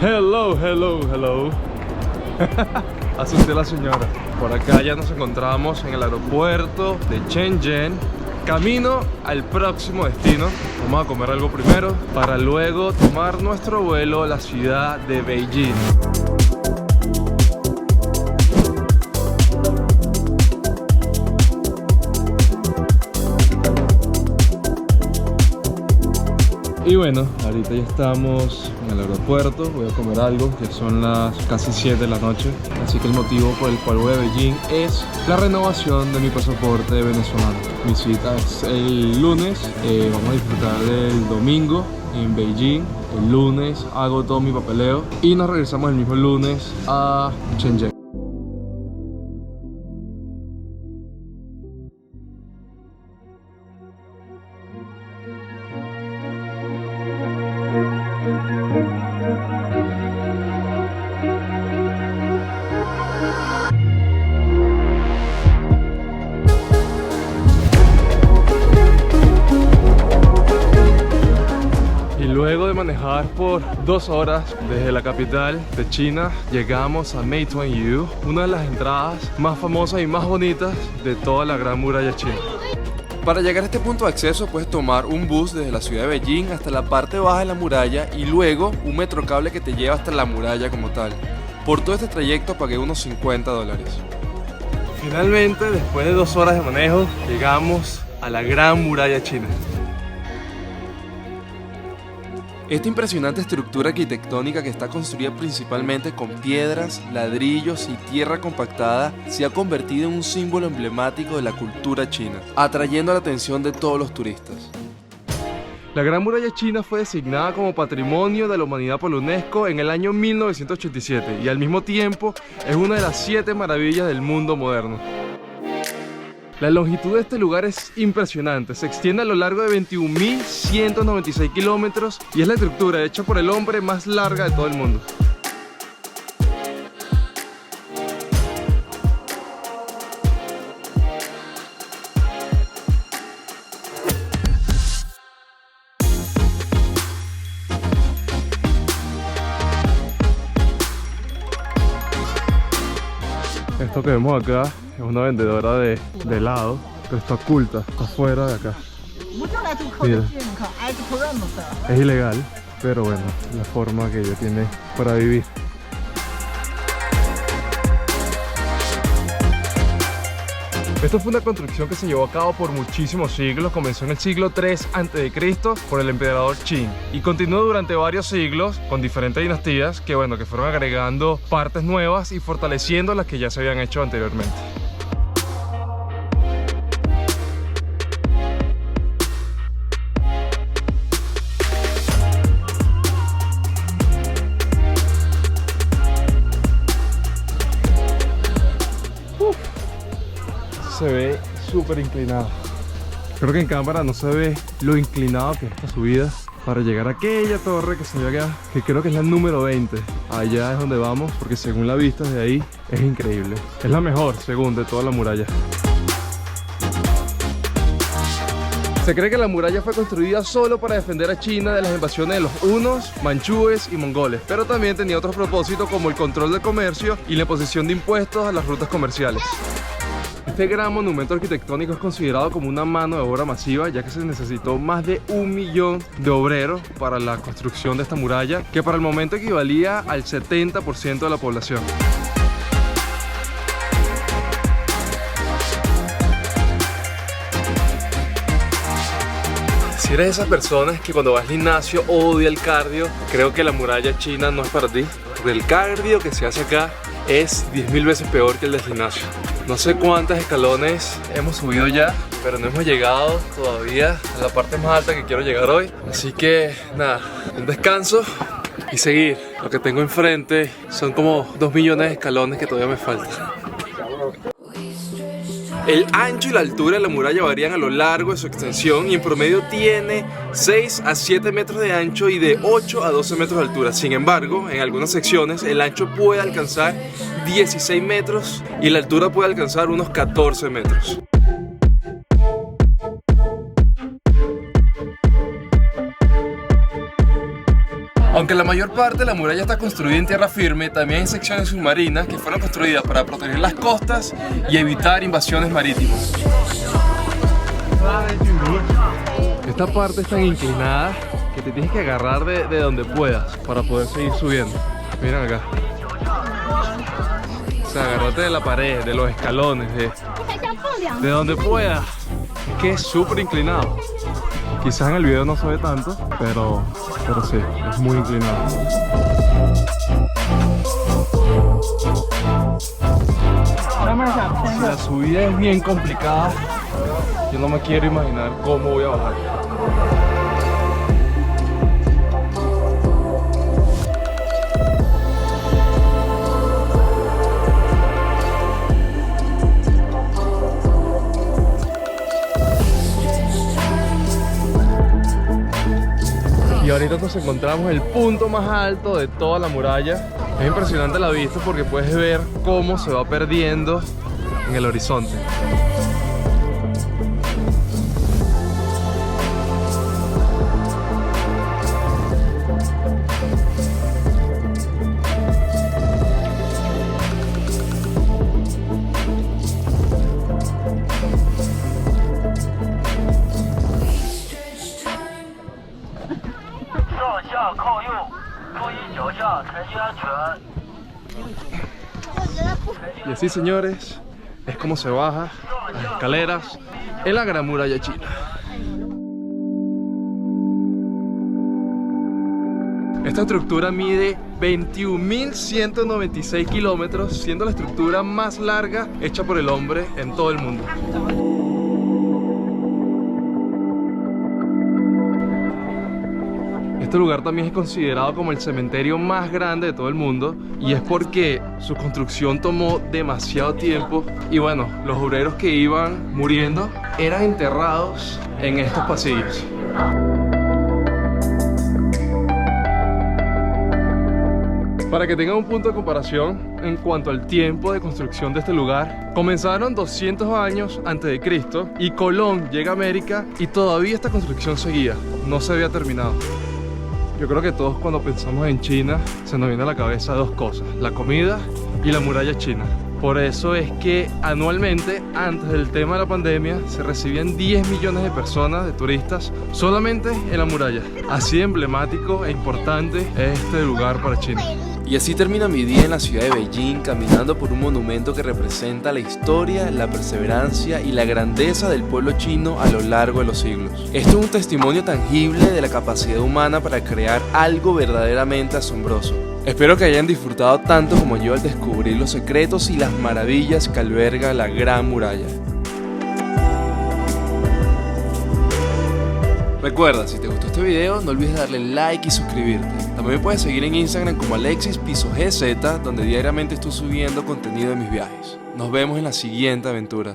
Hello, hello, hello. Asusté a la señora. Por acá ya nos encontramos en el aeropuerto de Shenzhen, camino al próximo destino. Vamos a comer algo primero para luego tomar nuestro vuelo a la ciudad de Beijing. Y bueno, ahorita ya estamos en el aeropuerto, voy a comer algo, ya son las casi 7 de la noche. Así que el motivo por el cual voy a Beijing es la renovación de mi pasaporte venezolano. Mi cita es el lunes, vamos a disfrutar del domingo en Beijing. El lunes hago todo mi papeleo y nos regresamos el mismo lunes a Shenzhen. Luego de manejar por 2 horas desde la capital de China, llegamos a Meituan-You, una de las entradas más famosas y más bonitas de toda la Gran Muralla China. Para llegar a este punto de acceso puedes tomar un bus desde la ciudad de Beijing hasta la parte baja de la muralla y luego un metrocable que te lleva hasta la muralla como tal. Por todo este trayecto pagué unos $50. Finalmente, después de 2 horas de manejo, llegamos a la Gran Muralla China. Esta impresionante estructura arquitectónica, que está construida principalmente con piedras, ladrillos y tierra compactada, se ha convertido en un símbolo emblemático de la cultura china, atrayendo la atención de todos los turistas. La Gran Muralla China fue designada como Patrimonio de la Humanidad por la UNESCO en el año 1987 y al mismo tiempo es una de las 7 maravillas del mundo moderno. La longitud de este lugar es impresionante, se extiende a lo largo de 21.196 kilómetros y es la estructura hecha por el hombre más larga de todo el mundo. Esto que vemos acá es una vendedora de helado, pero está oculta, está fuera de acá. Mira. Es ilegal, pero bueno, la forma que ella tiene para vivir. Esto fue una construcción que se llevó a cabo por muchísimos siglos. Comenzó en el siglo III a.C. por el emperador Qin y continuó durante varios siglos con diferentes dinastías que fueron agregando partes nuevas y fortaleciendo las que ya se habían hecho anteriormente. Se ve súper inclinado. Creo que en cámara no se ve lo inclinado que es esta subida para llegar a aquella torre que se ve acá, que creo que es la número 20. Allá es donde vamos, porque según la vista de ahí es increíble. Es la mejor, según, de toda la muralla. Se cree que la muralla fue construida solo para defender a China de las invasiones de los hunos, manchúes y mongoles, pero también tenía otros propósitos como el control del comercio y la imposición de impuestos a las rutas comerciales. Este gran monumento arquitectónico es considerado como una mano de obra masiva, ya que se necesitó más de 1 millón de obreros para la construcción de esta muralla, que para el momento equivalía al 70% de la población. Si eres de esas personas que cuando vas al gimnasio odia el cardio, creo que la muralla china no es para ti, porque el cardio que se hace acá es 10.000 veces peor que el del gimnasio. No sé cuántos escalones hemos subido ya, pero no hemos llegado todavía a la parte más alta que quiero llegar hoy. Así que nada, un descanso y seguir. Lo que tengo enfrente son como 2 millones de escalones que todavía me faltan. El ancho y la altura de la muralla varían a lo largo de su extensión y en promedio tiene 6 a 7 metros de ancho y de 8 a 12 metros de altura. Sin embargo, en algunas secciones el ancho puede alcanzar 16 metros y la altura puede alcanzar unos 14 metros. Aunque la mayor parte de la muralla está construida en tierra firme, también hay secciones submarinas que fueron construidas para proteger las costas y evitar invasiones marítimas. Esta parte es tan inclinada que te tienes que agarrar de donde puedas para poder seguir subiendo. Miren acá. O sea, agárrate de la pared, de los escalones, de donde puedas. Es que es súper inclinado. Quizás en el video no se ve tanto, pero sí, es muy inclinado. La subida es bien complicada. Yo no me quiero imaginar cómo voy a bajar. Y ahorita nos encontramos en el punto más alto de toda la muralla. Es impresionante la vista porque puedes ver cómo se va perdiendo en el horizonte. Y así, señores, es como se baja las escaleras en la Gran Muralla China. Esta estructura mide 21.196 kilómetros, siendo la estructura más larga hecha por el hombre en todo el mundo. Este lugar también es considerado como el cementerio más grande de todo el mundo, y es porque su construcción tomó demasiado tiempo y bueno, los obreros que iban muriendo eran enterrados en estos pasillos. Para que tengan un punto de comparación en cuanto al tiempo de construcción de este lugar, comenzaron 200 años antes de Cristo y Colón llega a América y todavía esta construcción seguía, no se había terminado. Yo creo que todos cuando pensamos en China se nos viene a la cabeza dos cosas: la comida y la muralla china. Por eso es que anualmente, antes del tema de la pandemia, se recibían 10 millones de personas, de turistas, solamente en la muralla. Así de emblemático e importante es este lugar para China. Y así termina mi día en la ciudad de Beijing, caminando por un monumento que representa la historia, la perseverancia y la grandeza del pueblo chino a lo largo de los siglos. Esto es un testimonio tangible de la capacidad humana para crear algo verdaderamente asombroso. Espero que hayan disfrutado tanto como yo al descubrir los secretos y las maravillas que alberga la Gran Muralla. Recuerda, si te gustó este video, no olvides darle like y suscribirte. También me puedes seguir en Instagram como AlexisPisoGZ, donde diariamente estoy subiendo contenido de mis viajes. Nos vemos en la siguiente aventura.